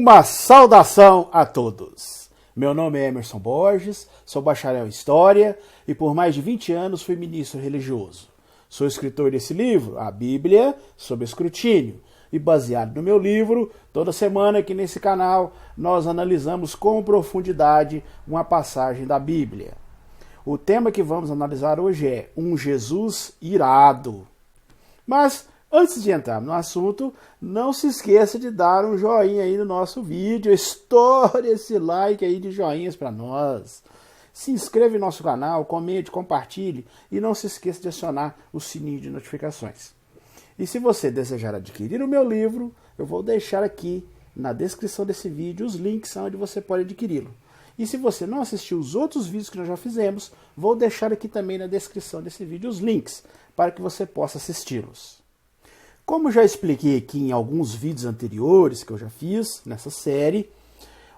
Uma saudação a todos. Meu nome é Emerson Borges, sou bacharel em História e por mais de 20 anos fui ministro religioso. Sou escritor desse livro, A Bíblia sob Escrutínio, e baseado no meu livro, toda semana aqui nesse canal nós analisamos com profundidade uma passagem da Bíblia. O tema que vamos analisar hoje é um Jesus irado. Mas antes de entrar no assunto, não se esqueça de dar um joinha aí no nosso vídeo, estoure esse like aí de joinhas para nós. Se inscreva em nosso canal, comente, compartilhe e não se esqueça de acionar o sininho de notificações. E se você desejar adquirir o meu livro, eu vou deixar aqui na descrição desse vídeo os links onde você pode adquiri-lo. E se você não assistiu os outros vídeos que nós já fizemos, vou deixar aqui também na descrição desse vídeo os links para que você possa assisti-los. Como já expliquei aqui em alguns vídeos anteriores que eu já fiz nessa série,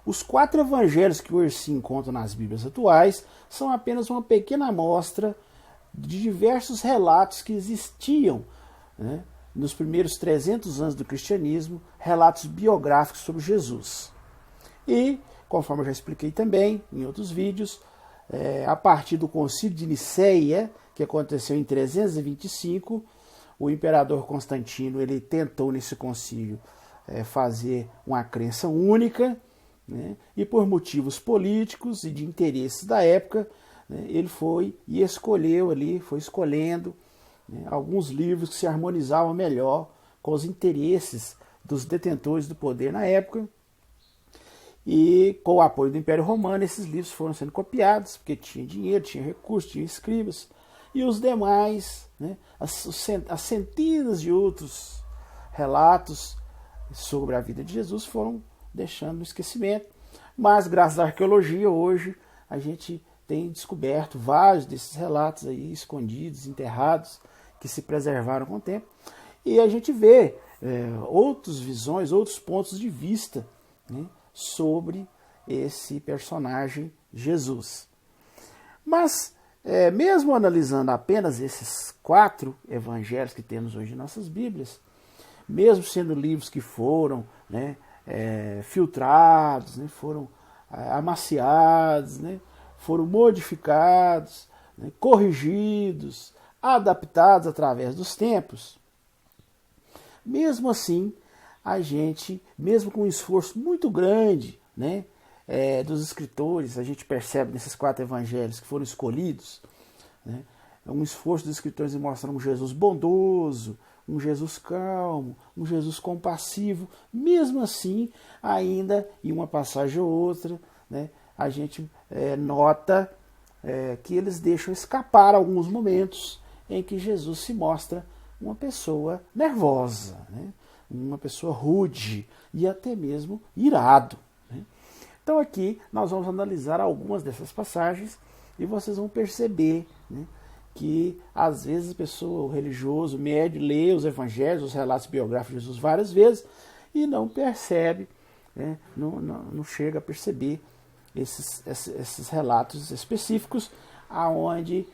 os 4 evangelhos que hoje se encontram nas Bíblias atuais são apenas uma pequena amostra de diversos relatos que existiam, né, nos primeiros 300 anos do cristianismo, relatos biográficos sobre Jesus. E, conforme eu já expliquei também em outros vídeos, a partir do Concílio de Nicéia, que aconteceu em 325, o imperador Constantino ele tentou nesse concílio fazer uma crença única, né, e por motivos políticos e de interesses da época, né, ele foi e escolheu ali, foi escolhendo alguns livros que se harmonizavam melhor com os interesses dos detentores do poder na época. E com o apoio do Império Romano, esses livros foram sendo copiados, porque tinha dinheiro, tinha recursos, tinha escribas. E os demais, né, as centenas de outros relatos sobre a vida de Jesus foram deixando no esquecimento. Mas graças à arqueologia, hoje a gente tem descoberto vários desses relatos aí escondidos, enterrados, que se preservaram com o tempo. E a gente vê outras visões, outros pontos de vista, né, sobre esse personagem Jesus. Mas, mesmo analisando apenas esses 4 evangelhos que temos hoje em nossas Bíblias, mesmo sendo livros que foram, né, filtrados, né, foram amaciados, né, foram modificados, né, corrigidos, adaptados através dos tempos, mesmo assim, a gente, mesmo com um esforço muito grande, né, dos escritores, a gente percebe nesses 4 evangelhos que foram escolhidos, né, um esforço dos escritores em mostrar um Jesus bondoso, um Jesus calmo, um Jesus compassivo. Mesmo assim, ainda em uma passagem ou outra, né, a gente nota que eles deixam escapar alguns momentos em que Jesus se mostra uma pessoa nervosa, né, uma pessoa rude e até mesmo irado, né? Então aqui nós vamos analisar algumas dessas passagens e vocês vão perceber, né, que às vezes a pessoa, o religioso, médio, lê os evangelhos, os relatos biográficos de Jesus várias vezes e não percebe, né, não chega a perceber esses relatos específicos aonde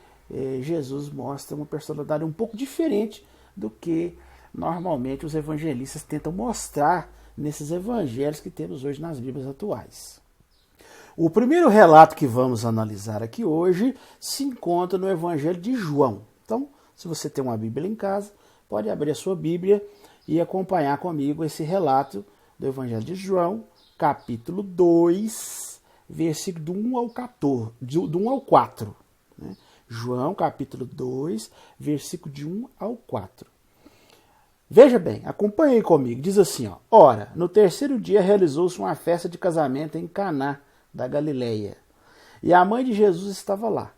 Jesus mostra uma personalidade um pouco diferente do que normalmente os evangelistas tentam mostrar nesses evangelhos que temos hoje nas Bíblias atuais. O primeiro relato que vamos analisar aqui hoje se encontra no Evangelho de João. Então, se você tem uma Bíblia em casa, pode abrir a sua Bíblia e acompanhar comigo esse relato do Evangelho de João, capítulo 2, versículo do 1 ao 14, do 1 ao 4. Né? João, capítulo 2, versículo de 1 ao 4. Veja bem, acompanhe comigo, diz assim, ó: Ora, no terceiro dia realizou-se uma festa de casamento em Caná da Galileia, e a mãe de Jesus estava lá.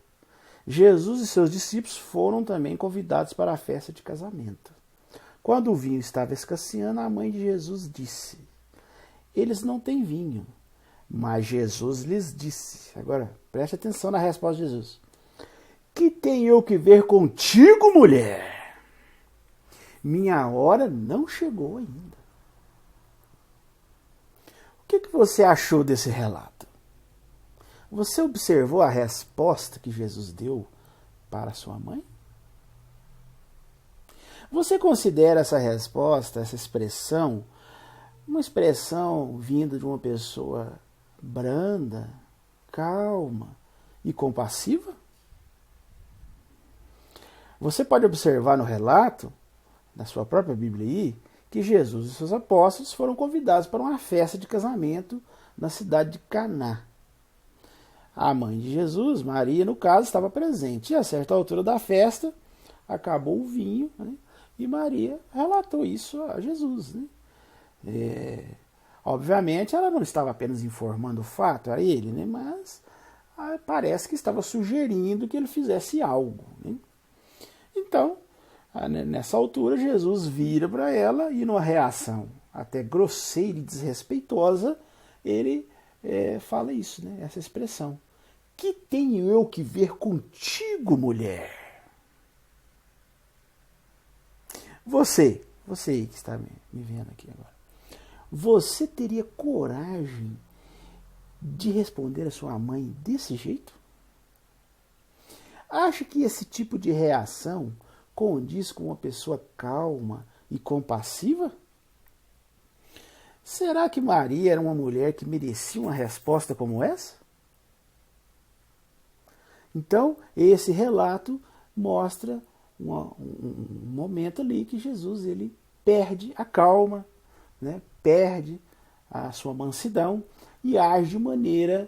Jesus e seus discípulos foram também convidados para a festa de casamento. Quando o vinho estava escasseando, a mãe de Jesus disse: Eles não têm vinho. Mas Jesus lhes disse, agora preste atenção na resposta de Jesus: Que tenho eu que ver contigo, mulher? Minha hora não chegou ainda. O que você achou desse relato? Você observou a resposta que Jesus deu para sua mãe? Você considera essa resposta, essa expressão, uma expressão vinda de uma pessoa branda, calma e compassiva? Você pode observar no relato, na sua própria Bíblia aí, que Jesus e seus apóstolos foram convidados para uma festa de casamento na cidade de Caná. A mãe de Jesus, Maria, no caso, estava presente. E a certa altura da festa, acabou o vinho, né? E Maria relatou isso a Jesus, né? Obviamente, ela não estava apenas informando o fato a ele, né? Mas parece que estava sugerindo que ele fizesse algo, né? Então, nessa altura, Jesus vira para ela e, numa reação até grosseira e desrespeitosa, ele fala isso, né? Essa expressão. Que tenho eu que ver contigo, mulher? Você aí que está me vendo aqui agora, você teria coragem de responder a sua mãe desse jeito? Acha que esse tipo de reação condiz com uma pessoa calma e compassiva? Será que Maria era uma mulher que merecia uma resposta como essa? Então, esse relato mostra um momento ali que Jesus ele perde a calma, né? Perde a sua mansidão e age de maneira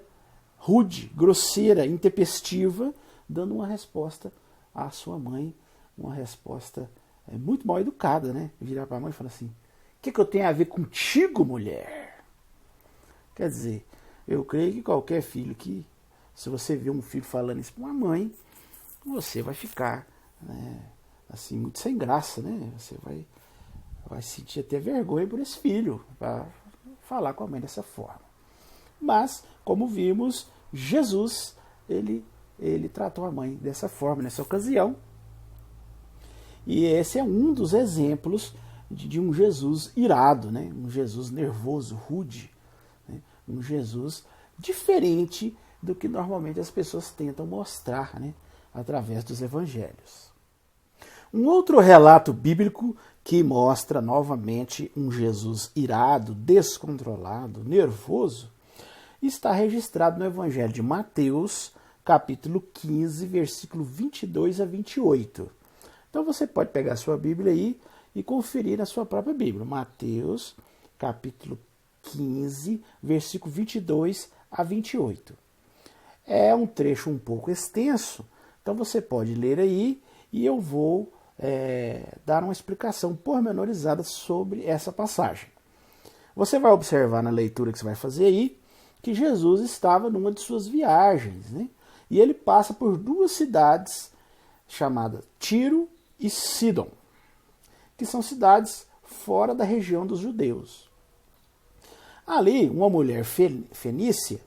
rude, grosseira, intempestiva, dando uma resposta à sua mãe, uma resposta muito mal educada, né? Virar para a mãe e falar assim: o que eu tenho a ver contigo, mulher? Quer dizer, eu creio que qualquer filho que, se você vê um filho falando isso para uma mãe, você vai ficar, né, assim, muito sem graça, né? Você vai sentir até vergonha por esse filho, para falar com a mãe dessa forma. Mas, como vimos, Jesus, ele tratou a mãe dessa forma, nessa ocasião. E esse é um dos exemplos de um Jesus irado, né? Um Jesus nervoso, rude, né? Um Jesus diferente do que normalmente as pessoas tentam mostrar, né? Através dos evangelhos. Um outro relato bíblico que mostra novamente um Jesus irado, descontrolado, nervoso, está registrado no Evangelho de Mateus, capítulo 15, versículo 22 a 28. Então você pode pegar a sua Bíblia aí e conferir na sua própria Bíblia. Mateus, capítulo 15, versículo 22 a 28. É um trecho um pouco extenso, então você pode ler aí e eu vou dar uma explicação pormenorizada sobre essa passagem. Você vai observar na leitura que você vai fazer aí que Jesus estava numa de suas viagens, né? E ele passa por duas cidades chamadas Tiro e Sidom, que são cidades fora da região dos judeus. Ali, uma mulher fenícia,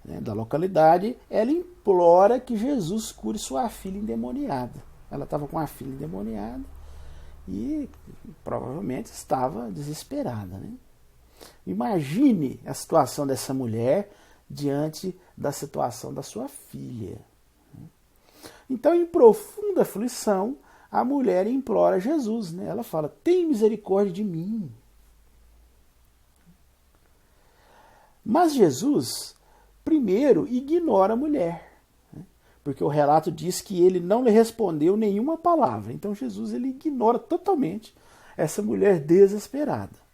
né, da localidade, ela implora que Jesus cure sua filha endemoniada. Ela estava com a filha endemoniada e provavelmente estava desesperada, né? Imagine a situação dessa mulher diante da situação da sua filha. Então, em profunda aflição, a mulher implora a Jesus, né? Ela fala: tem misericórdia de mim. Mas Jesus, primeiro, ignora a mulher, né? Porque o relato diz que ele não lhe respondeu nenhuma palavra. Então, Jesus ele ignora totalmente essa mulher desesperada.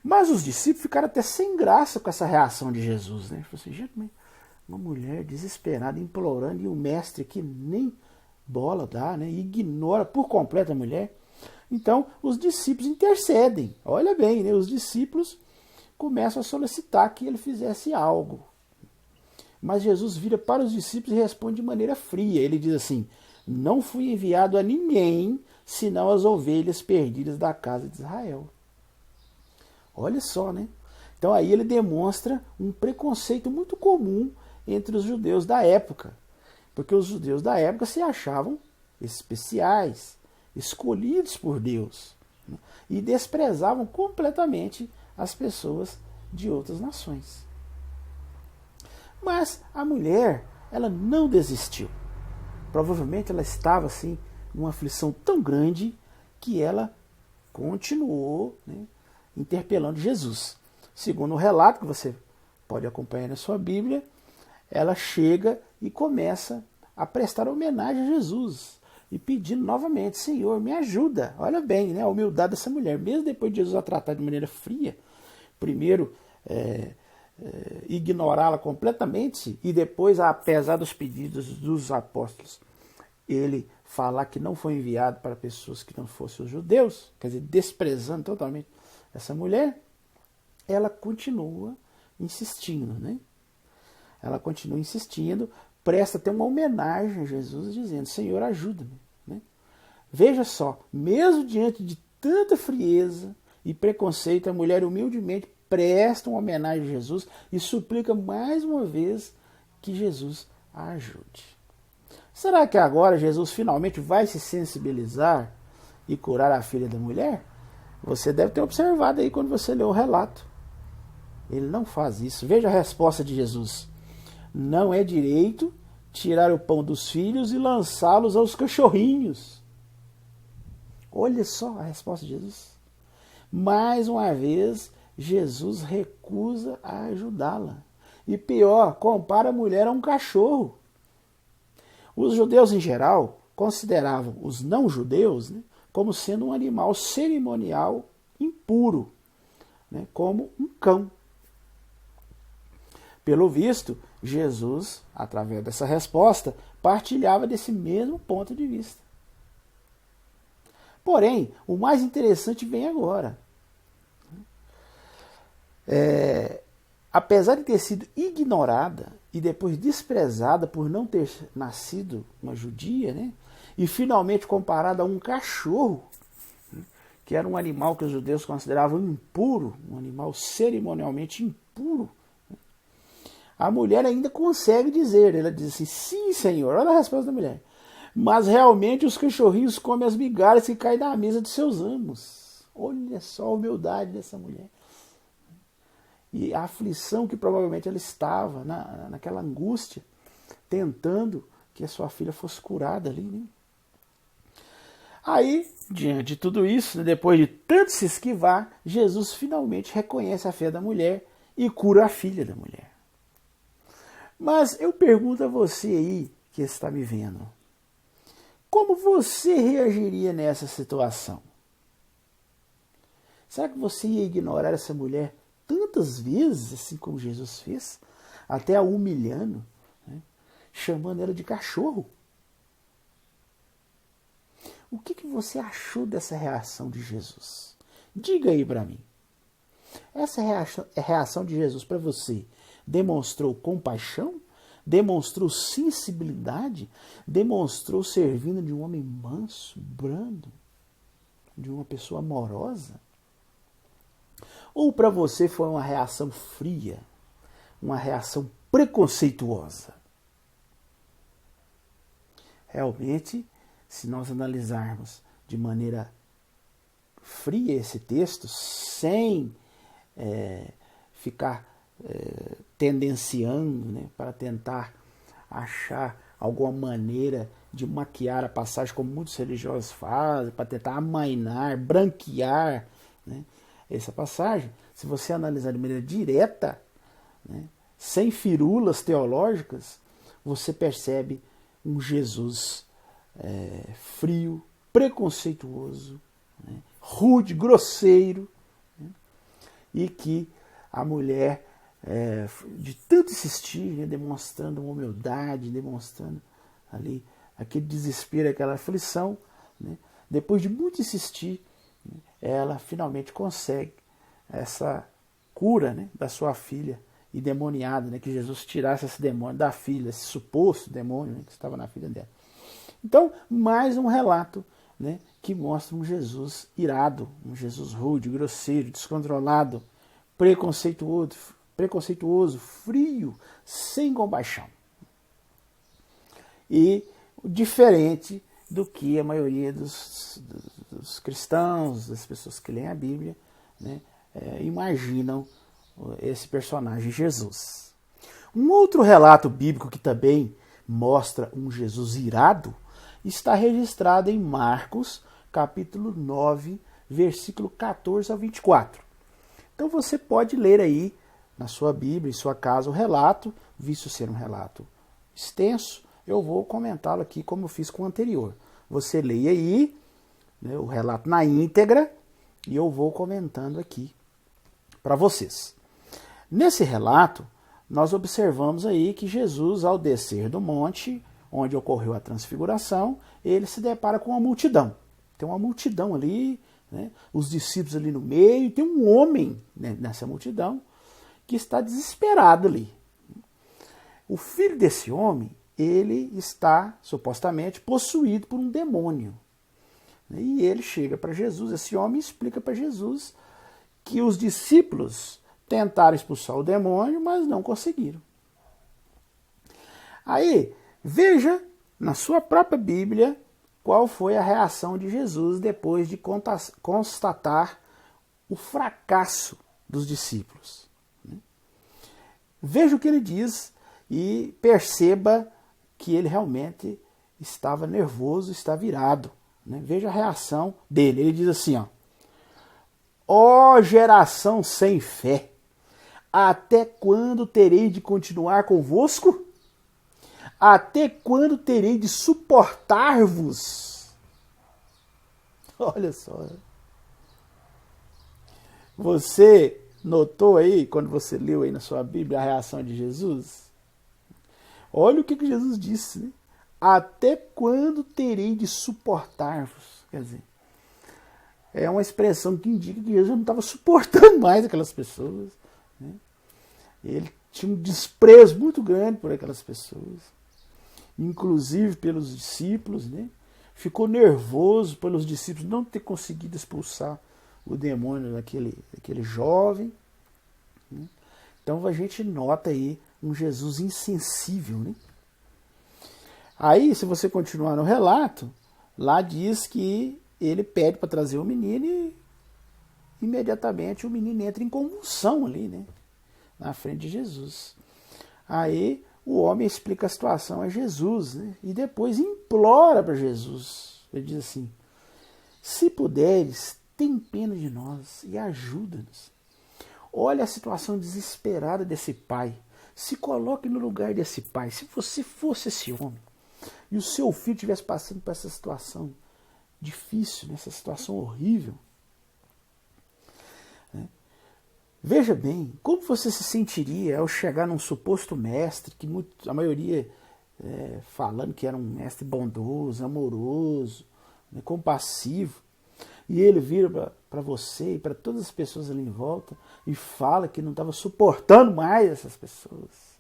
Mas os discípulos ficaram até sem graça com essa reação de Jesus, né? Falaram assim: gente, uma mulher desesperada, implorando, e o mestre que nem bola dá, né? Ignora por completo a mulher. Então, os discípulos intercedem. Olha bem, né? Os discípulos começam a solicitar que ele fizesse algo. Mas Jesus vira para os discípulos e responde de maneira fria. Ele diz assim: não fui enviado a ninguém, senão as ovelhas perdidas da casa de Israel. Olha só, né? Então aí ele demonstra um preconceito muito comum entre os judeus da época. Porque os judeus da época se achavam especiais, escolhidos por Deus, né? E desprezavam completamente as pessoas de outras nações. Mas a mulher, ela não desistiu. Provavelmente ela estava assim, numa aflição tão grande que ela continuou, né, interpelando Jesus. Segundo o relato que você pode acompanhar na sua Bíblia, ela chega e começa a prestar homenagem a Jesus e pedindo novamente: Senhor, me ajuda. Olha bem, né, a humildade dessa mulher, mesmo depois de Jesus a tratar de maneira fria, primeiro ignorá-la completamente e depois, apesar dos pedidos dos apóstolos, ele falar que não foi enviado para pessoas que não fossem os judeus, quer dizer, desprezando totalmente essa mulher, ela continua insistindo, né? Ela continua insistindo, presta até uma homenagem a Jesus, dizendo: Senhor, ajuda-me. Né? Veja só, mesmo diante de tanta frieza e preconceito, a mulher humildemente presta uma homenagem a Jesus e suplica mais uma vez que Jesus a ajude. Será que agora Jesus finalmente vai se sensibilizar e curar a filha da mulher? Você deve ter observado aí quando você leu o relato. Ele não faz isso. Veja a resposta de Jesus: não é direito tirar o pão dos filhos e lançá-los aos cachorrinhos. Olha só a resposta de Jesus. Mais uma vez, Jesus recusa a ajudá-la. E pior, compara a mulher a um cachorro. Os judeus, em geral, consideravam os não-judeus, né, como sendo um animal cerimonial impuro, né, como um cão. Pelo visto, Jesus, através dessa resposta, partilhava desse mesmo ponto de vista. Porém, o mais interessante vem agora. Apesar de ter sido ignorada e depois desprezada por não ter nascido uma judia, né, e finalmente comparada a um cachorro, né, que era um animal que os judeus consideravam impuro, um animal cerimonialmente impuro, a mulher ainda consegue dizer, ela diz assim: sim, Senhor. Olha a resposta da mulher: mas realmente os cachorrinhos comem as migalhas que caem da mesa de seus amos. Olha só a humildade dessa mulher. E a aflição que provavelmente ela estava, naquela angústia, tentando que a sua filha fosse curada ali, né? Aí, diante de tudo isso, depois de tanto se esquivar, Jesus finalmente reconhece a fé da mulher e cura a filha da mulher. Mas eu pergunto a você aí que está me vendo: como você reagiria nessa situação? Será que você ia ignorar essa mulher tantas vezes, assim como Jesus fez, até a humilhando, né, chamando ela de cachorro? O que você achou dessa reação de Jesus? Diga aí para mim. Essa reação de Jesus para você demonstrou compaixão? Demonstrou sensibilidade? Demonstrou servindo de um homem manso, brando? De uma pessoa amorosa? Ou para você foi uma reação fria? Uma reação preconceituosa? Realmente, se nós analisarmos de maneira fria esse texto, sem ficar tendenciando, né, para tentar achar alguma maneira de maquiar a passagem, como muitos religiosos fazem, para tentar amainar, branquear, né, essa passagem, se você analisar de maneira direta, né, sem firulas teológicas, você percebe um Jesus frio, preconceituoso, né, rude, grosseiro, né, e que a mulher, de tanto insistir, né, demonstrando uma humildade, demonstrando ali aquele desespero, aquela aflição, né, depois de muito insistir, né, ela finalmente consegue essa cura, né, da sua filha endemoniada, né, que Jesus tirasse esse demônio da filha, esse suposto demônio, né, que estava na filha dela. Então, mais um relato, né, que mostra um Jesus irado, um Jesus rude, grosseiro, descontrolado, preconceituoso, frio, sem compaixão. E diferente do que a maioria dos cristãos, das pessoas que leem a Bíblia, né, imaginam esse personagem Jesus. Um outro relato bíblico que também mostra um Jesus irado está registrado em Marcos, capítulo 9, versículo 14 a 24. Então você pode ler aí na sua Bíblia, em sua casa, o relato, visto ser um relato extenso, eu vou comentá-lo aqui como eu fiz com o anterior. Você leia aí, né, o relato na íntegra e eu vou comentando aqui para vocês. Nesse relato, nós observamos aí que Jesus, ao descer do monte, onde ocorreu a transfiguração, ele se depara com uma multidão. Tem uma multidão ali, né, os discípulos ali no meio, tem um homem, né, nessa multidão que está desesperado ali. O filho desse homem, ele está supostamente possuído por um demônio. E ele chega para Jesus, esse homem explica para Jesus que os discípulos tentaram expulsar o demônio, mas não conseguiram. Aí, veja na sua própria Bíblia qual foi a reação de Jesus depois de constatar o fracasso dos discípulos. Veja o que ele diz e perceba que ele realmente estava nervoso, está virado. Veja a reação dele. Ele diz assim, ó geração sem fé, até quando terei de continuar convosco? Até quando terei de suportar-vos? Olha só. Você notou aí, quando você leu aí na sua Bíblia, a reação de Jesus? Olha o que Jesus disse, né? Até quando terei de suportar-vos? Quer dizer, é uma expressão que indica que Jesus não estava suportando mais aquelas pessoas. Né? Ele tinha um desprezo muito grande por aquelas pessoas, inclusive pelos discípulos, né? Ficou nervoso pelos discípulos não ter conseguido expulsar o demônio daquele jovem. Né? Então a gente nota aí um Jesus insensível. Né? Aí, se você continuar no relato, lá diz que ele pede para trazer o menino e imediatamente o menino entra em convulsão ali, né? Na frente de Jesus. Aí o homem explica a situação a Jesus, né? E depois implora para Jesus. Ele diz assim, se puderes, tem pena de nós e ajuda-nos. Olha a situação desesperada desse pai. Se coloque no lugar desse pai. Se você fosse esse homem e o seu filho estivesse passando por essa situação difícil, nessa situação horrível, né? Veja bem, como você se sentiria ao chegar num suposto mestre, que a maioria falando que era um mestre bondoso, amoroso, né, compassivo, e ele vira para você e para todas as pessoas ali em volta e fala que não estava suportando mais essas pessoas.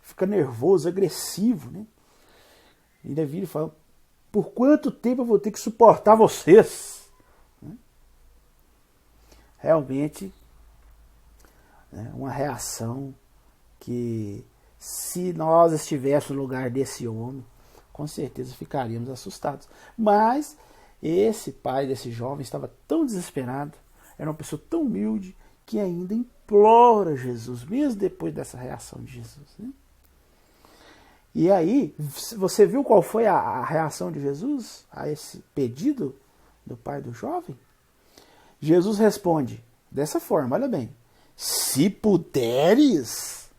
Fica nervoso, agressivo, né? E ainda vira e fala, por quanto tempo eu vou ter que suportar vocês? Realmente, uma reação que, se nós estivéssemos no lugar desse homem, com certeza ficaríamos assustados. Mas esse pai desse jovem estava tão desesperado, era uma pessoa tão humilde, que ainda implora Jesus, mesmo depois dessa reação de Jesus. Né? E aí, você viu qual foi a reação de Jesus a esse pedido do pai do jovem? Jesus responde dessa forma, olha bem. Se puderes,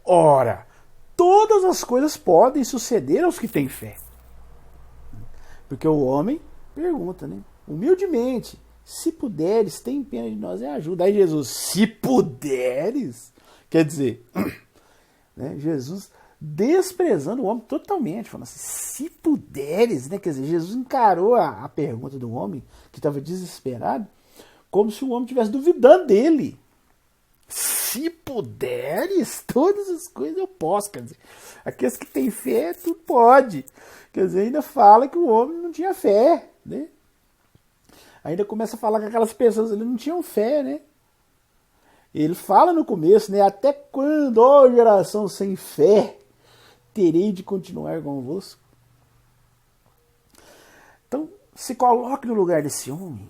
ora, todas as coisas podem suceder aos que têm fé. Porque o homem pergunta, né? Humildemente, se puderes, tem pena de nós e ajuda. Aí Jesus, se puderes, quer dizer, né, Jesus desprezando o homem totalmente, falando assim, se puderes, né? Quer dizer, Jesus encarou a pergunta do homem, que estava desesperado, como se o homem estivesse duvidando dele. Se puderes, todas as coisas eu posso. Quer dizer, aqueles que têm fé, tudo pode. Quer dizer, ainda fala que o homem não tinha fé, né? Ainda começa a falar que aquelas pessoas ali não tinham fé, né? Ele fala no começo, né? Até quando, ó geração sem fé, terei de continuar convosco? Então, se coloque no lugar desse homem.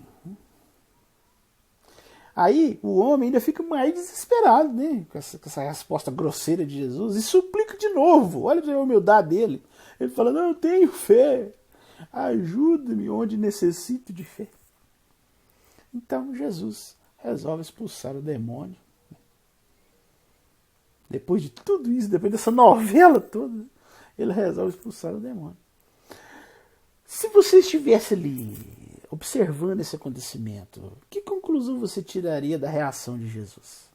Aí o homem ainda fica mais desesperado, né? Com essa resposta grosseira de Jesus e suplica de novo. Olha para a humildade dele. Ele fala, não, eu tenho fé. Ajuda-me onde necessito de fé. Então Jesus resolve expulsar o demônio. Depois de tudo isso, depois dessa novela toda, ele resolve expulsar o demônio. Se você estivesse ali observando esse acontecimento, que conclusão você tiraria da reação de Jesus?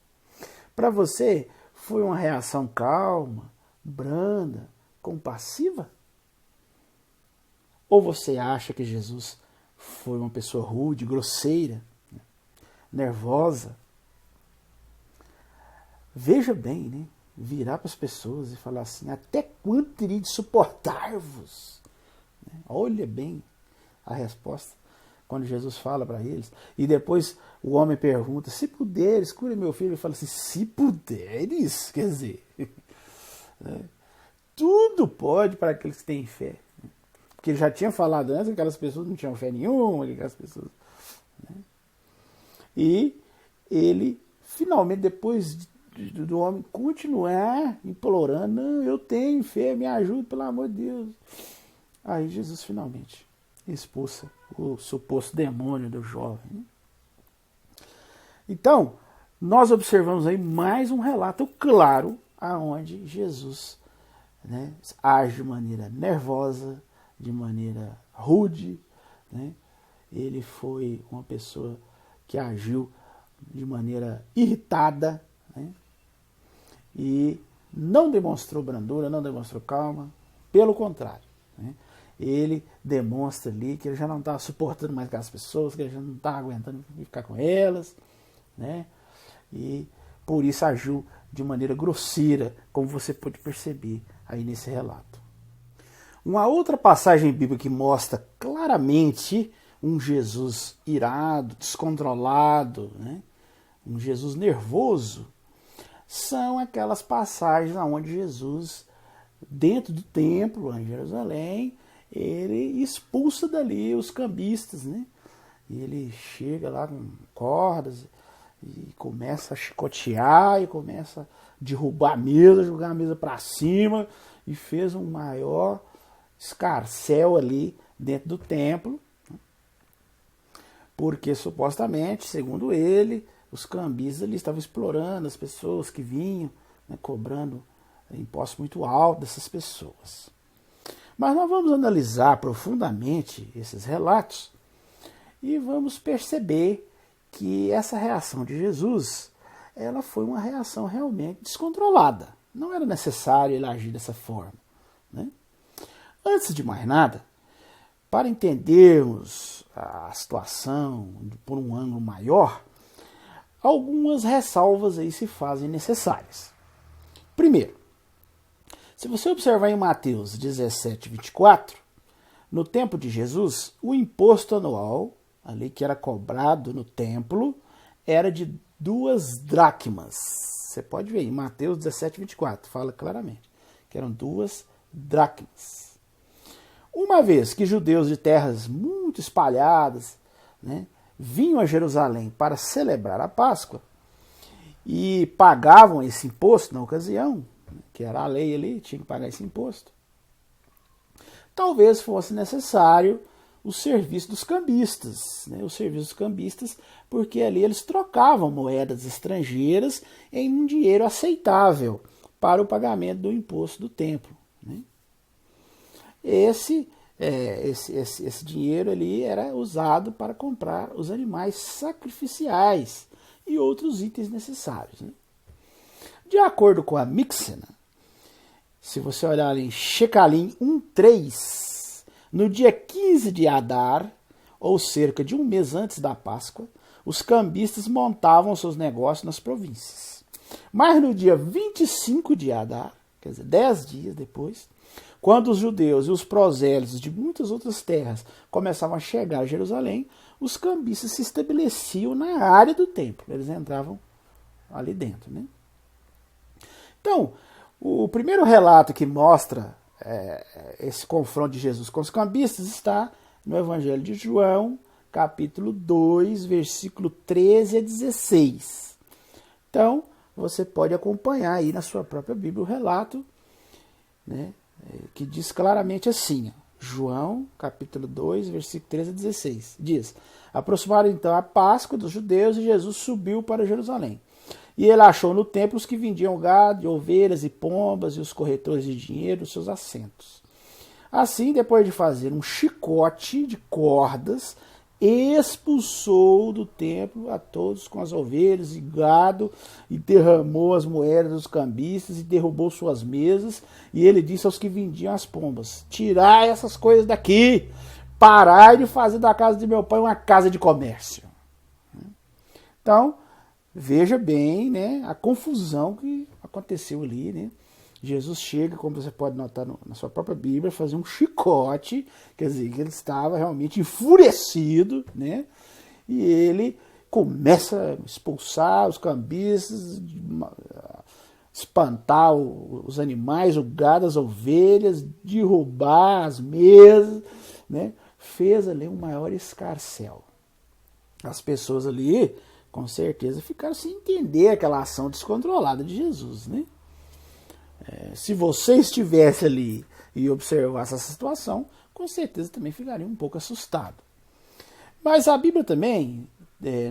Para você, foi uma reação calma, branda, compassiva? Ou você acha que Jesus foi uma pessoa rude, grosseira, nervosa? Veja bem, né? Virar para as pessoas e falar assim: até quando teria de suportar-vos? Olha bem a resposta quando Jesus fala para eles. E depois o homem pergunta: se puderes, cure meu filho. Ele fala assim: se puderes? Quer dizer, tudo pode para aqueles que têm fé. Porque ele já tinha falado antes que aquelas pessoas não tinham fé nenhuma, aquelas pessoas. E ele, finalmente, depois do homem continuar implorando: não, eu tenho fé, me ajude, pelo amor de Deus. Aí Jesus finalmente expulsa o suposto demônio do jovem. Então, nós observamos aí mais um relato claro aonde Jesus, né, age de maneira nervosa, de maneira rude, né? Ele foi uma pessoa que agiu de maneira irritada, né? E não demonstrou brandura, não demonstrou calma, pelo contrário, né? Ele demonstra ali que ele já não está suportando mais aquelas pessoas, que ele já não está aguentando ficar com elas, né? E por isso agiu de maneira grosseira, como você pode perceber aí nesse relato. Uma outra passagem bíblica que mostra claramente um Jesus irado, descontrolado, né? Um Jesus nervoso, são aquelas passagens onde Jesus, dentro do templo, lá em Jerusalém, ele expulsa dali os cambistas, né? E ele chega lá com cordas e começa a chicotear e começa a derrubar a mesa, jogar a mesa para cima, e fez um maior escarcéu ali dentro do templo, porque supostamente, segundo ele, os cambistas ali estavam explorando as pessoas que vinham, né, cobrando impostos muito altos dessas pessoas. Mas nós vamos analisar profundamente esses relatos e vamos perceber que essa reação de Jesus, ela foi uma reação realmente descontrolada. Não era necessário ele agir dessa forma, né? Antes de mais nada, para entendermos a situação por um ângulo maior, algumas ressalvas aí se fazem necessárias. Primeiro, se você observar em Mateus 17, 24, no tempo de Jesus, o imposto anual, ali que era cobrado no templo, era de 2 dracmas. Você pode ver em Mateus 17, 24, fala claramente que eram 2 dracmas. Uma vez que judeus de terras muito espalhadas, né, vinham a Jerusalém para celebrar a Páscoa e pagavam esse imposto na ocasião, que era a lei ali, tinha que pagar esse imposto, talvez fosse necessário o serviço dos cambistas, né, o serviço dos cambistas, porque ali eles trocavam moedas estrangeiras em um dinheiro aceitável para o pagamento do imposto do templo, né? Esse dinheiro ali era usado para comprar os animais sacrificiais e outros itens necessários, né? De acordo com a Mixena, se você olhar ali em Shecalim 1:3, no dia 15 de Adar, ou cerca de um mês antes da Páscoa, os cambistas montavam seus negócios nas províncias. Mas no dia 25 de Adar, quer dizer, 10 dias depois, quando os judeus e os prosélitos de muitas outras terras começavam a chegar a Jerusalém, os cambistas se estabeleciam na área do templo. Eles entravam ali dentro, né? Então, o primeiro relato que mostra esse confronto de Jesus com os cambistas está no Evangelho de João, capítulo 2, versículo 13 a 16. Então, você pode acompanhar aí na sua própria Bíblia o relato, né, que diz claramente assim: João, capítulo 2, versículo 13 a 16. Diz: aproximaram então a Páscoa dos judeus e Jesus subiu para Jerusalém. E ele achou no templo os que vendiam gado, ovelhas e pombas e os corretores de dinheiro os seus assentos. Assim, depois de fazer um chicote de cordas, expulsou do templo a todos com as ovelhas e gado, e derramou as moedas dos cambistas, e derrubou suas mesas, e ele disse aos que vendiam as pombas: tirai essas coisas daqui, parai de fazer da casa de meu pai uma casa de comércio. Então, veja bem, né, a confusão que aconteceu ali, né? Jesus chega, como você pode notar na sua própria Bíblia, fazer um chicote, quer dizer, que ele estava realmente enfurecido, né? E ele começa a expulsar os cambistas, espantar os animais, o gado, as ovelhas, derrubar as mesas, né? Fez ali um maior escarcéu. As pessoas ali, com certeza, ficaram sem entender aquela ação descontrolada de Jesus, né? Se você estivesse ali e observasse essa situação, com certeza também ficaria um pouco assustado. Mas a Bíblia também,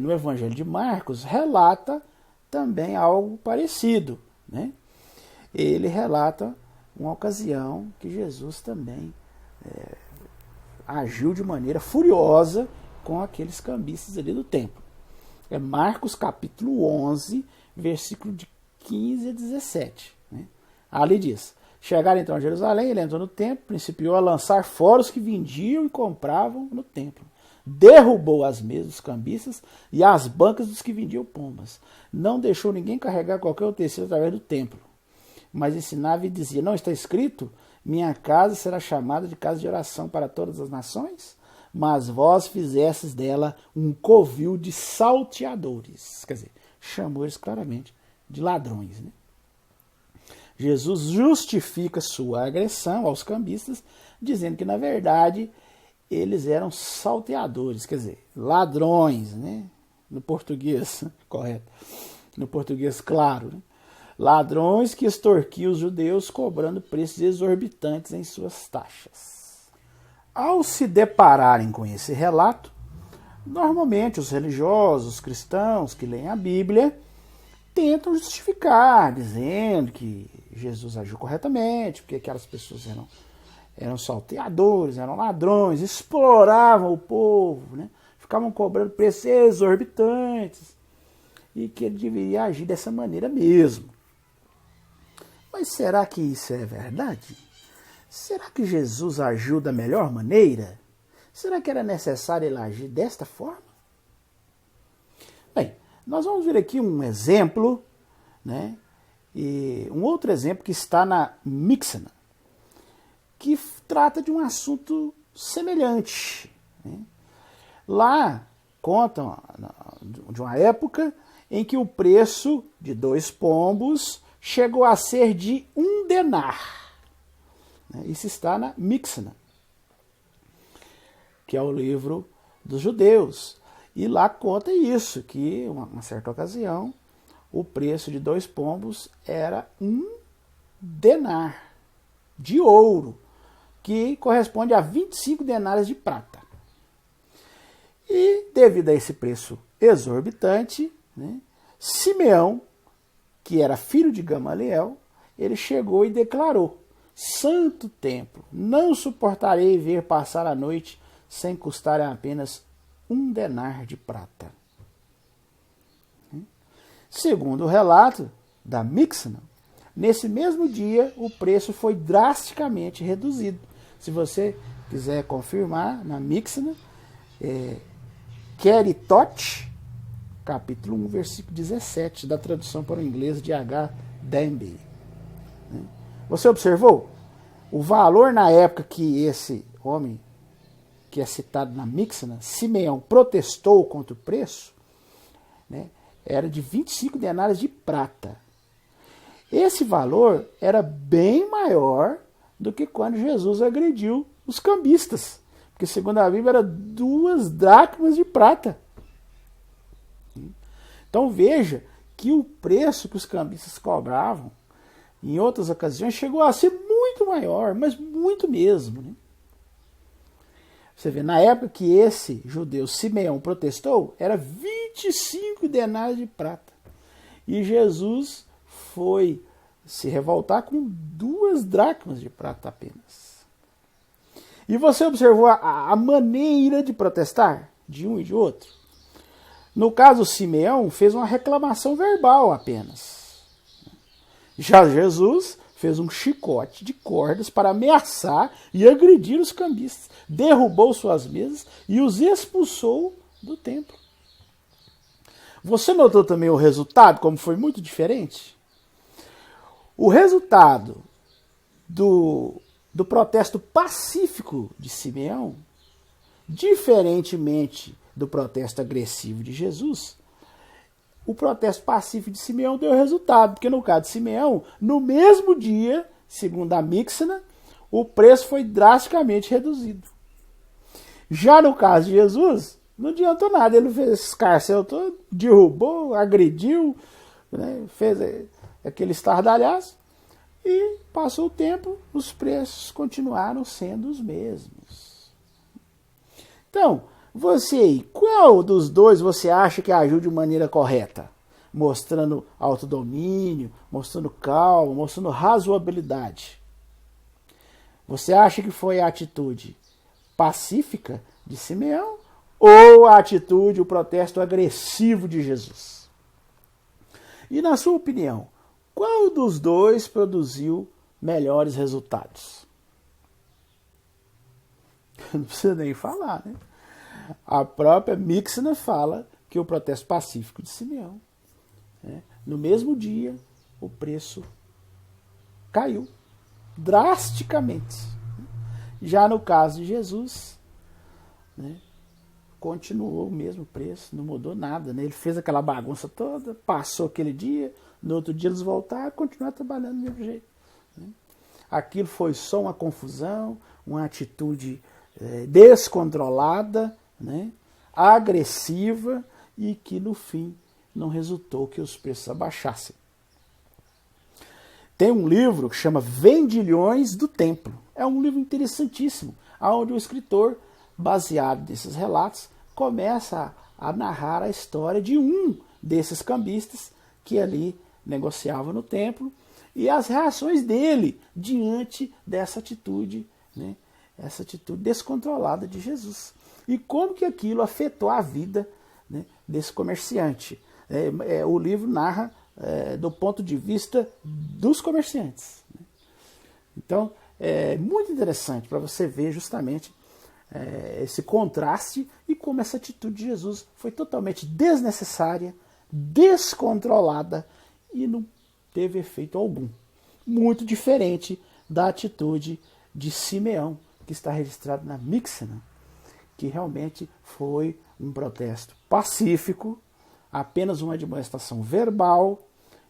no Evangelho de Marcos, relata também algo parecido, né? Ele relata uma ocasião que Jesus também agiu de maneira furiosa com aqueles cambistas ali do templo. É Marcos capítulo 11, versículo de 15 a 17. Né? Ali diz: chegaram então a Jerusalém, ele entrou no templo, principiou a lançar fora os que vendiam e compravam no templo. Derrubou as mesas dos cambistas e as bancas dos que vendiam pombas. Não deixou ninguém carregar qualquer utensílio através do templo. Mas ensinava e dizia: não está escrito, minha casa será chamada de casa de oração para todas as nações? Mas vós fizestes dela um covil de salteadores. Quer dizer, chamou eles claramente de ladrões, né? Jesus justifica sua agressão aos cambistas, dizendo que, na verdade, eles eram salteadores, quer dizer, ladrões, né? No português correto, no português claro, né? Ladrões que extorquiam os judeus cobrando preços exorbitantes em suas taxas. Ao se depararem com esse relato, normalmente os religiosos, os cristãos que leem a Bíblia, tentam justificar, dizendo que Jesus agiu corretamente, porque aquelas pessoas eram salteadores, eram ladrões, exploravam o povo, né? Ficavam cobrando preços exorbitantes, e que ele deveria agir dessa maneira mesmo. Mas será que isso é verdade? Será que Jesus agiu da melhor maneira? Será que era necessário ele agir desta forma? Bem, nós vamos ver aqui um exemplo, né? E um outro exemplo que está na Mixana, que trata de um assunto semelhante, né? Lá contam de uma época em que o preço de 2 pombos chegou a ser de 1 denar. Isso está na Mixana, que é o livro dos judeus. E lá conta isso, que uma certa ocasião o preço de 2 pombos era 1 denar de ouro, que corresponde a 25 denários de prata. E devido a esse preço exorbitante, né, Simeão, que era filho de Gamaliel, ele chegou e declarou: santo templo, não suportarei ver passar a noite sem custar apenas 1 denar de prata. Segundo o relato da Mixana, nesse mesmo dia o preço foi drasticamente reduzido. Se você quiser confirmar, na Mixana, Keritot, capítulo 1, versículo 17, da tradução para o inglês de H. Denby. Você observou? O valor na época que esse homem, que é citado na Mixana, Simeão, protestou contra o preço, né, era de 25 denários de prata. Esse valor era bem maior do que quando Jesus agrediu os cambistas, porque segundo a Bíblia era 2 dracmas de prata. Então veja que o preço que os cambistas cobravam em outras ocasiões chegou a ser muito maior, mas muito mesmo, né? Você vê, na época que esse judeu Simeão protestou, era 25 denários de prata. E Jesus foi se revoltar com 2 dracmas de prata apenas. E você observou a maneira de protestar de um e de outro? No caso, Simeão fez uma reclamação verbal apenas. Já Jesus fez um chicote de cordas para ameaçar e agredir os cambistas. Derrubou suas mesas e os expulsou do templo. Você notou também o resultado, como foi muito diferente? O resultado do protesto pacífico de Simeão, diferentemente do protesto agressivo de Jesus, o protesto pacífico de Simeão deu resultado, porque no caso de Simeão, no mesmo dia, segundo a Mixna, o preço foi drasticamente reduzido. Já no caso de Jesus, não adiantou nada, ele fez esse escarcel todo, derrubou, agrediu, né, fez aquele estardalhaço, e passou o tempo, os preços continuaram sendo os mesmos. Então, você aí, qual dos dois você acha que agiu de maneira correta? Mostrando autodomínio, mostrando calma, mostrando razoabilidade. Você acha que foi a atitude pacífica de Simeão ou a atitude, o protesto agressivo de Jesus? E na sua opinião, qual dos dois produziu melhores resultados? Não precisa nem falar, né? A própria Mixna fala que o protesto pacífico de Simeão, né, no mesmo dia, o preço caiu drasticamente. Já no caso de Jesus, né, continuou o mesmo preço, não mudou nada. Né? Ele fez aquela bagunça toda, passou aquele dia, no outro dia eles voltaram e continuaram trabalhando do mesmo jeito. Né? Aquilo foi só uma confusão, uma atitude descontrolada, né, agressiva, e que no fim não resultou que os preços abaixassem. Tem um livro que chama Vendilhões do Templo. É um livro interessantíssimo, onde o escritor, baseado nesses relatos, começa a narrar a história de um desses cambistas que ali negociava no templo e as reações dele diante dessa atitude, né, essa atitude descontrolada de Jesus. E como que aquilo afetou a vida, né, desse comerciante. O livro narra do ponto de vista dos comerciantes. Né? Então, é muito interessante para você ver justamente esse contraste e como essa atitude de Jesus foi totalmente desnecessária, descontrolada e não teve efeito algum. Muito diferente da atitude de Simeão, que está registrado na Mixna, que realmente foi um protesto pacífico, apenas uma admoestação verbal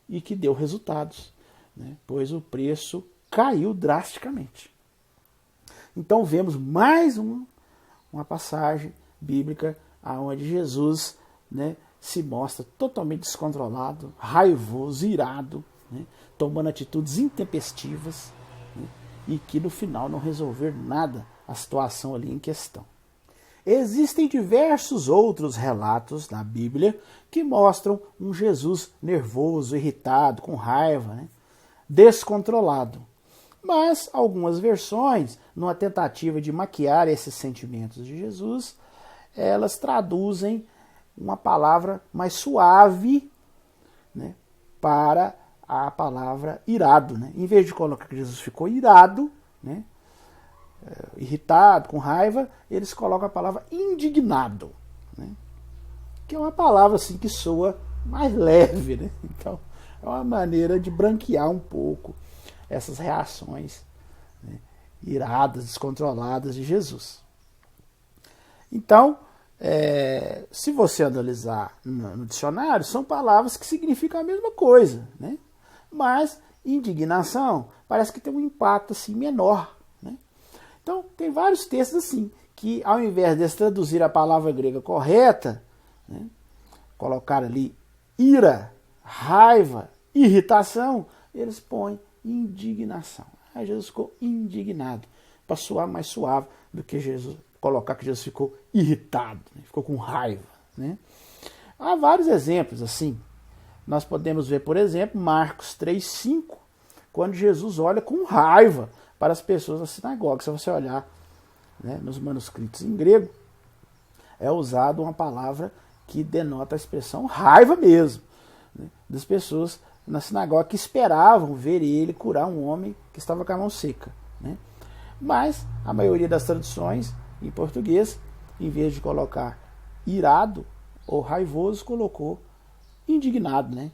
e que deu resultados, né? Pois o preço caiu drasticamente. Então vemos mais uma passagem bíblica onde Jesus, né, se mostra totalmente descontrolado, raivoso, irado, né, tomando atitudes intempestivas, né, e que no final não resolver nada a situação ali em questão. Existem diversos outros relatos na Bíblia que mostram um Jesus nervoso, irritado, com raiva, né, descontrolado. Mas algumas versões, numa tentativa de maquiar esses sentimentos de Jesus, elas traduzem uma palavra mais suave, né, para a palavra irado. Né? Em vez de colocar que Jesus ficou irado, né, irritado, com raiva, eles colocam a palavra indignado, né? Que é uma palavra assim que soa mais leve, né? Então é uma maneira de branquear um pouco essas reações, né, iradas, descontroladas de Jesus. Então, se você analisar no dicionário, são palavras que significam a mesma coisa, né? Mas indignação parece que tem um impacto assim menor. Então, tem vários textos assim, que ao invés de traduzir a palavra grega correta, né, colocar ali ira, raiva, irritação, eles põem indignação. Aí Jesus ficou indignado, para soar mais suave do que Jesus colocar que Jesus ficou irritado, né? Ficou com raiva, né? Há vários exemplos assim. Nós podemos ver, por exemplo, Marcos 3,5, quando Jesus olha com raiva para as pessoas da sinagoga. Se você olhar, né, nos manuscritos em grego, é usado uma palavra que denota a expressão raiva mesmo, né, das pessoas na sinagoga que esperavam ver ele curar um homem que estava com a mão seca, né? Mas a maioria das traduções em português, em vez de colocar irado ou raivoso, colocou indignado, né?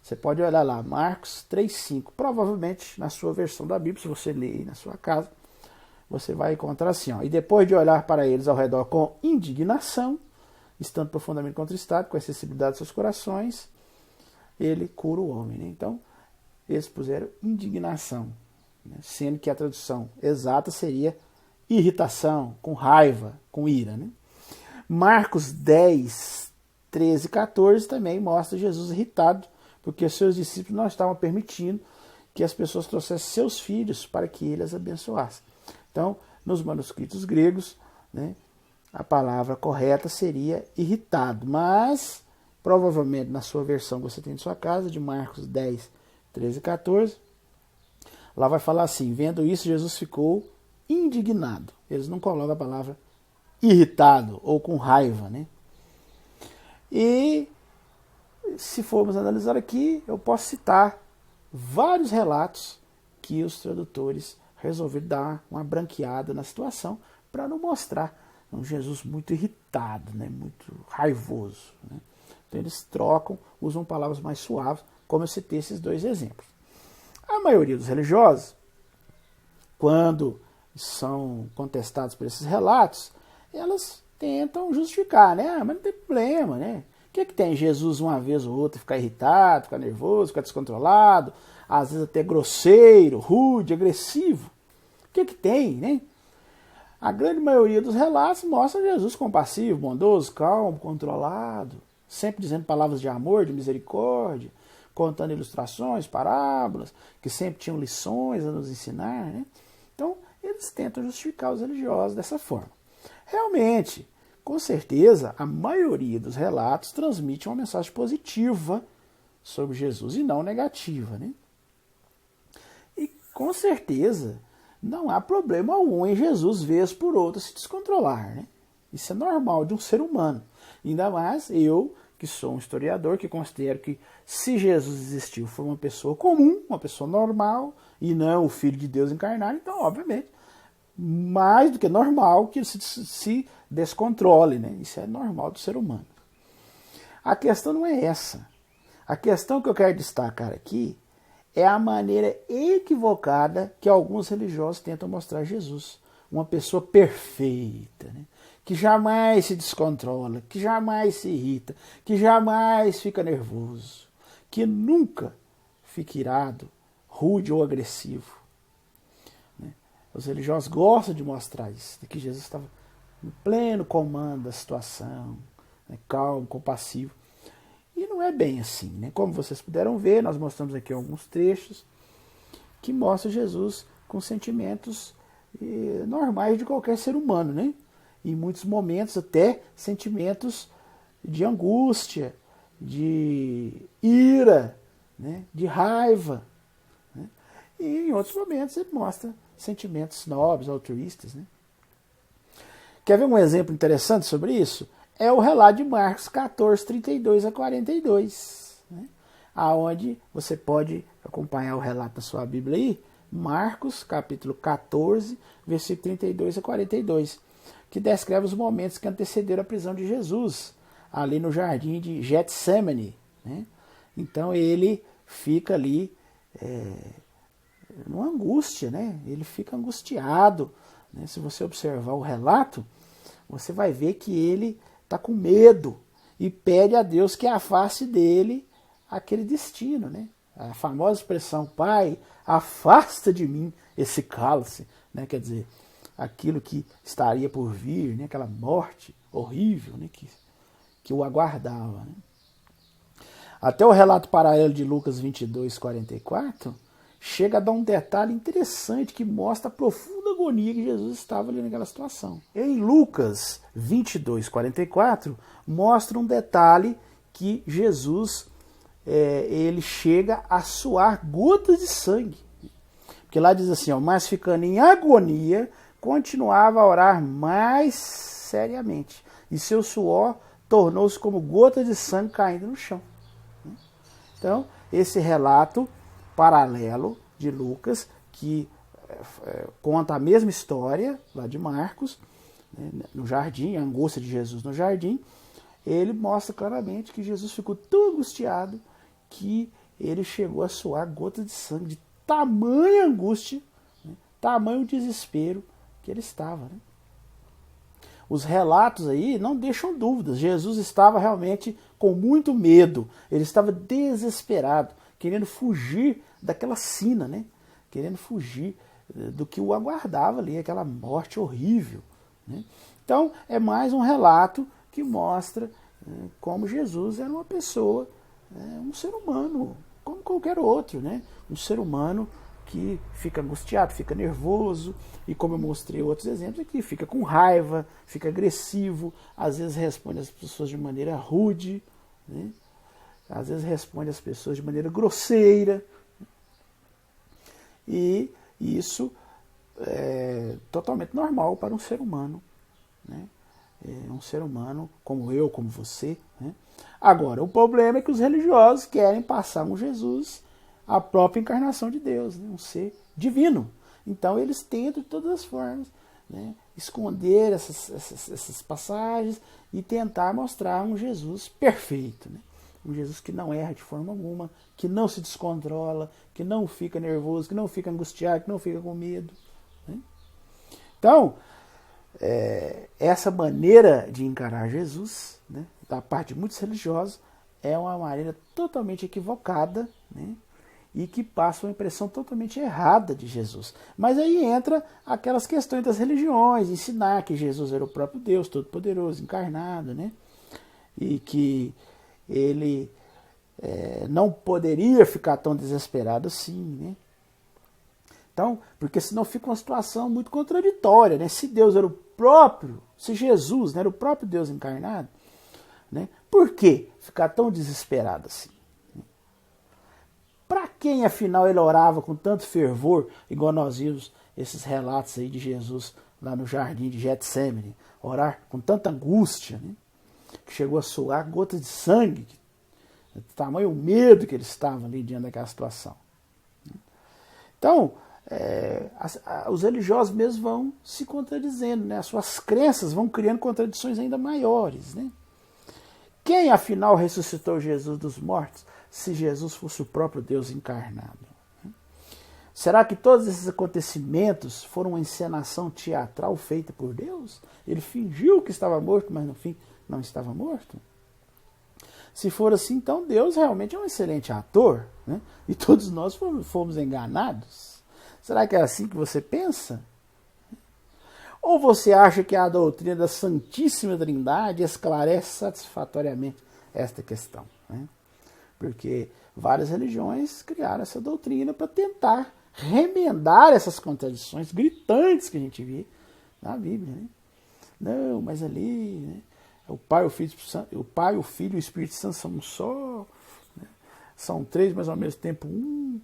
Você pode olhar lá, Marcos 3,5. Provavelmente na sua versão da Bíblia, se você ler aí na sua casa, você vai encontrar assim, ó. E depois de olhar para eles ao redor com indignação, estando profundamente contristado, com a sensibilidade de seus corações, ele cura o homem, né? Então, eles puseram indignação, né? Sendo que a tradução exata seria irritação, com raiva, com ira, né? Marcos 10, 13 e 14 também mostra Jesus irritado, porque seus discípulos não estavam permitindo que as pessoas trouxessem seus filhos para que ele as abençoasse. Então, nos manuscritos gregos, né, a palavra correta seria irritado, mas provavelmente na sua versão que você tem em sua casa, de Marcos 10, 13 e 14, lá vai falar assim: vendo isso, Jesus ficou indignado. Eles não colocam a palavra irritado ou com raiva, né? E se formos analisar aqui, eu posso citar vários relatos que os tradutores resolveram dar uma branqueada na situação para não mostrar um Jesus muito irritado, né? Muito raivoso, né? Então eles trocam, usam palavras mais suaves, como eu citei esses dois exemplos. A maioria dos religiosos, quando são contestados por esses relatos, elas tentam justificar, né? Ah, mas não tem problema, né? O que tem? Jesus uma vez ou outra ficar irritado, ficar nervoso, ficar descontrolado, às vezes até grosseiro, rude, agressivo. O que tem, né? A grande maioria dos relatos mostra Jesus compassivo, bondoso, calmo, controlado, sempre dizendo palavras de amor, de misericórdia, contando ilustrações, parábolas, que sempre tinham lições a nos ensinar, né? Então, eles tentam justificar os religiosos dessa forma. Realmente, com certeza, a maioria dos relatos transmite uma mensagem positiva sobre Jesus e não negativa, né? E com certeza não há problema algum em Jesus, vez por outra, se descontrolar, né? Isso é normal de um ser humano. Ainda mais eu, que sou um historiador, que considero que se Jesus existiu, foi uma pessoa comum, uma pessoa normal, e não o Filho de Deus encarnado, então, obviamente, mais do que normal que se descontrole, né? Isso é normal do ser humano. A questão não é essa. A questão que eu quero destacar aqui é a maneira equivocada que alguns religiosos tentam mostrar Jesus. Uma pessoa perfeita, né? Que jamais se descontrola, que jamais se irrita, que jamais fica nervoso, que nunca fica irado, rude ou agressivo. Os religiosos gostam de mostrar isso, de que Jesus estava no pleno comando da situação, né, calmo, compassivo. E não é bem assim, né? Como vocês puderam ver, nós mostramos aqui alguns trechos que mostram Jesus com sentimentos normais de qualquer ser humano, né? Em muitos momentos até sentimentos de angústia, de ira, né? De raiva, né? E em outros momentos ele mostra sentimentos nobres, altruístas, né? Quer ver um exemplo interessante sobre isso? É o relato de Marcos 14, 32 a 42, né? Aonde você pode acompanhar o relato na sua Bíblia aí, Marcos, capítulo 14, versículo 32 a 42, que descreve os momentos que antecederam a prisão de Jesus, ali no jardim de Getsemane, né? Então ele fica ali numa angústia, né? Ele fica angustiado, né? Se você observar o relato, você vai ver que ele está com medo e pede a Deus que afaste dele aquele destino, né? A famosa expressão, Pai, afasta de mim esse cálice, né? Quer dizer, aquilo que estaria por vir, né? Aquela morte horrível, né? que o aguardava, né? Até o relato paralelo de Lucas 22, 44 chega a dar um detalhe interessante que mostra a profunda agonia que Jesus estava ali naquela situação. Em Lucas 22:44, mostra um detalhe que Jesus ele chega a suar gotas de sangue. Porque lá diz assim, mas ficando em agonia, continuava a orar mais seriamente. E seu suor tornou-se como gotas de sangue caindo no chão. Então, esse relato paralelo de Lucas, que conta a mesma história lá de Marcos, no jardim, a angústia de Jesus no jardim, ele mostra claramente que Jesus ficou tão angustiado que ele chegou a suar gotas de sangue, de tamanha angústia, tamanho desespero que ele estava. Os relatos aí não deixam dúvidas. Jesus estava realmente com muito medo. Ele estava desesperado, querendo fugir daquela sina, querendo fugir do que o aguardava ali, aquela morte horrível. Então, é mais um relato que mostra como Jesus era uma pessoa, um ser humano, como qualquer outro, um ser humano que fica angustiado, fica nervoso, e como eu mostrei outros exemplos aqui, fica com raiva, fica agressivo, às vezes responde às pessoas de maneira rude, às vezes responde às pessoas de maneira grosseira, e isso é totalmente normal para um ser humano, um ser humano como eu, como você. Agora, o problema é que os religiosos querem passar com Jesus a própria encarnação de Deus, um ser divino. Então eles tentam de todas as formas esconder essas passagens e tentar mostrar um Jesus perfeito, um Jesus que não erra de forma alguma, que não se descontrola, que não fica nervoso, que não fica angustiado, que não fica com medo. Então, essa maneira de encarar Jesus, da parte de muitos religiosos, é uma maneira totalmente equivocada, e que passa uma impressão totalmente errada de Jesus. Mas aí entra aquelas questões das religiões, ensinar que Jesus era o próprio Deus, todo-poderoso, encarnado, e que ele não poderia ficar tão desesperado assim, Então, porque senão fica uma situação muito contraditória, Se Deus era o próprio, se Jesus era o próprio Deus encarnado, por que ficar tão desesperado assim? Para quem, afinal, ele orava com tanto fervor, igual nós vimos esses relatos aí de Jesus lá no jardim de Getsemane, orar com tanta angústia, que chegou a suar gotas de sangue, do tamanho medo que ele estava ali diante daquela situação. Então, os religiosos mesmo vão se contradizendo, As suas crenças vão criando contradições ainda maiores, Quem, afinal, ressuscitou Jesus dos mortos, se Jesus fosse o próprio Deus encarnado? Será que todos esses acontecimentos foram uma encenação teatral feita por Deus? Ele fingiu que estava morto, mas no fim não estava morto? Se for assim, então Deus realmente é um excelente ator, e todos nós fomos enganados. Será que é assim que você pensa? Ou você acha que a doutrina da Santíssima Trindade esclarece satisfatoriamente esta questão? Porque várias religiões criaram essa doutrina para tentar remendar essas contradições gritantes que a gente vê na Bíblia. Não, mas ali o Pai, o Filho e o Espírito Santo são um só, são três, mas ao mesmo tempo um.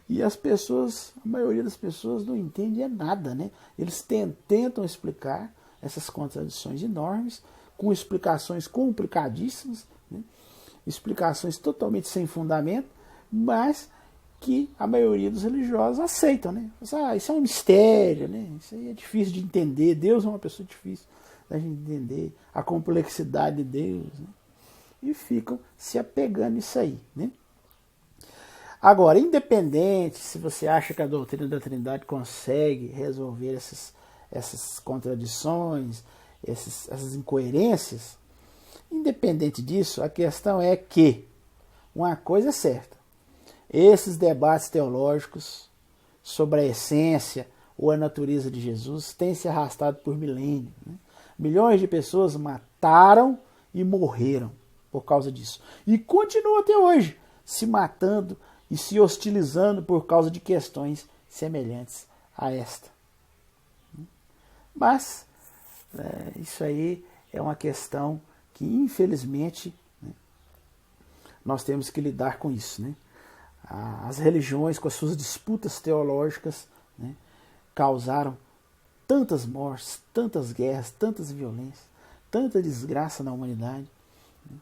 E as pessoas, a maioria das pessoas não entende nada, Eles tentam explicar essas contradições enormes com explicações complicadíssimas, explicações totalmente sem fundamento, mas que a maioria dos religiosos aceitam, isso é um mistério, isso aí é difícil de entender, Deus é uma pessoa difícil da gente entender, a complexidade de Deus, e ficam se apegando nisso aí, Agora, independente se você acha que a doutrina da Trindade consegue resolver essas contradições, essas incoerências, independente disso, a questão é que uma coisa é certa. Esses debates teológicos sobre a essência ou a natureza de Jesus têm se arrastado por milênios. Milhões de pessoas mataram e morreram por causa disso. E continuam até hoje se matando e se hostilizando por causa de questões semelhantes a esta. Mas isso aí é uma questão que, infelizmente, né, nós temos que lidar com isso, né? As religiões, com as suas disputas teológicas, né, causaram tantas mortes, tantas guerras, tantas violências, tanta desgraça na humanidade, né,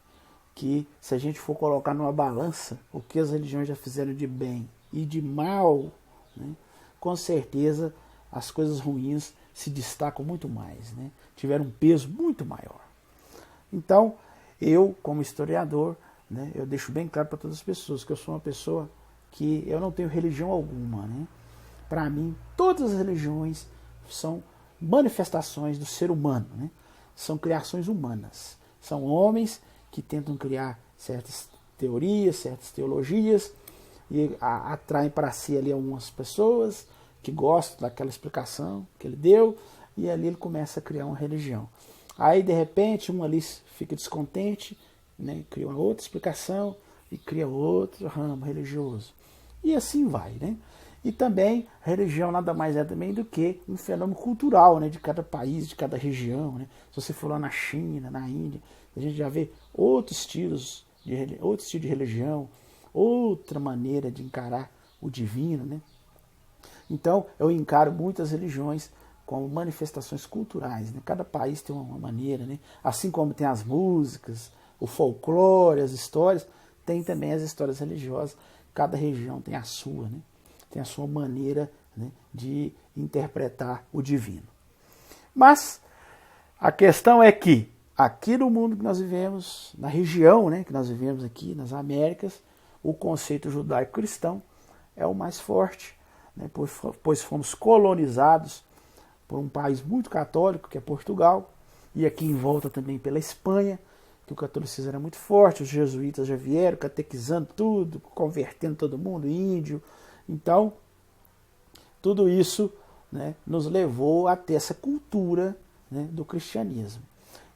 que se a gente for colocar numa balança o que as religiões já fizeram de bem e de mal, né, com certeza as coisas ruins se destacam muito mais, né, tiveram um peso muito maior. Então, eu, como historiador, né, eu deixo bem claro para todas as pessoas que eu sou uma pessoa que eu não tenho religião alguma, né? Para mim, todas as religiões são manifestações do ser humano, né? São criações humanas. São homens que tentam criar certas teorias, certas teologias e atraem para si ali algumas pessoas que gostam daquela explicação que ele deu e ali ele começa a criar uma religião. Aí, de repente, um ali fica descontente, né? Cria uma outra explicação e cria outro ramo religioso. E assim vai, né? E também, a religião nada mais é também do que um fenômeno cultural, né, de cada país, de cada região, né? Se você for lá na China, na Índia, a gente já vê outro estilo de religião, outra maneira de encarar o divino, né? Então, eu encaro muitas religiões como manifestações culturais, né? Cada país tem uma maneira, né? Assim como tem as músicas, o folclore, as histórias, tem também as histórias religiosas. Cada região tem a sua, né? Tem a sua maneira, né, de interpretar o divino. Mas a questão é que aqui no mundo que nós vivemos, na região, né, que nós vivemos aqui, nas Américas, o conceito judaico-cristão é o mais forte, né, pois fomos colonizados por um país muito católico, que é Portugal, e aqui em volta também pela Espanha, que o catolicismo era muito forte, os jesuítas já vieram catequizando tudo, convertendo todo mundo, índio. Então, tudo isso, né, nos levou a ter essa cultura, né, do cristianismo.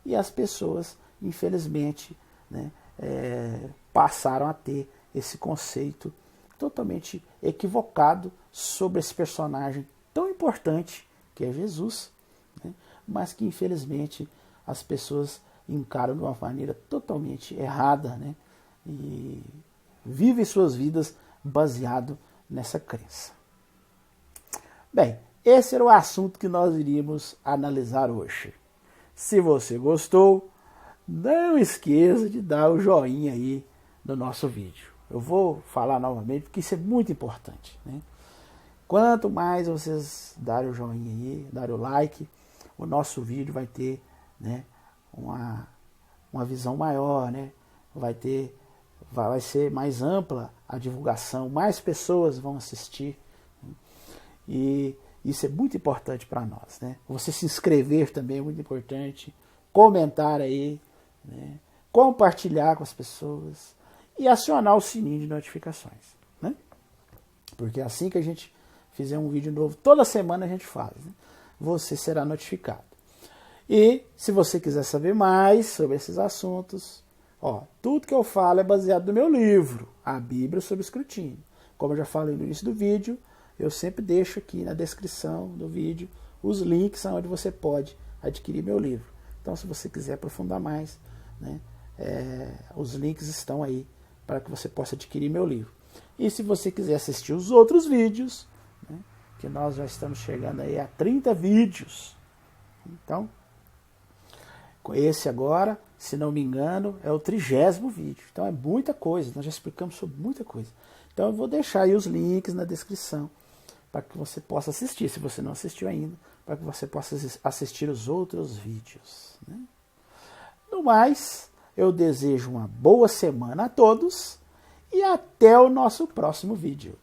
E as pessoas, infelizmente, né, passaram a ter esse conceito totalmente equivocado sobre esse personagem tão importante que é Jesus, né, mas que, infelizmente, as pessoas encaram de uma maneira totalmente errada, né? E vivem suas vidas baseado nessa crença. Bem, esse era o assunto que nós iríamos analisar hoje. Se você gostou, não esqueça de dar o joinha aí no nosso vídeo. Eu vou falar novamente porque isso é muito importante, né? Quanto mais vocês darem o joinha aí, darem o like, o nosso vídeo vai ter, né, uma visão maior, né? Vai ser mais ampla a divulgação, mais pessoas vão assistir, né? E isso é muito importante para nós, né? Você se inscrever também é muito importante, comentar aí, né? Compartilhar com as pessoas e acionar o sininho de notificações, né? Porque assim que a gente fizer um vídeo novo, toda semana a gente faz, né? Você será notificado. E se você quiser saber mais sobre esses assuntos, tudo que eu falo é baseado no meu livro, A Bíblia sob Escrutínio. Como eu já falei no início do vídeo, eu sempre deixo aqui na descrição do vídeo os links onde você pode adquirir meu livro. Então, se você quiser aprofundar mais, né, os links estão aí para que você possa adquirir meu livro. E se você quiser assistir os outros vídeos, né, que nós já estamos chegando aí a 30 vídeos. Então, esse agora, se não me engano, é o 30º vídeo. Então é muita coisa, nós já explicamos sobre muita coisa. Então eu vou deixar aí os links na descrição para que você possa assistir, se você não assistiu ainda, para que você possa assistir os outros vídeos, né? No mais, eu desejo uma boa semana a todos e até o nosso próximo vídeo.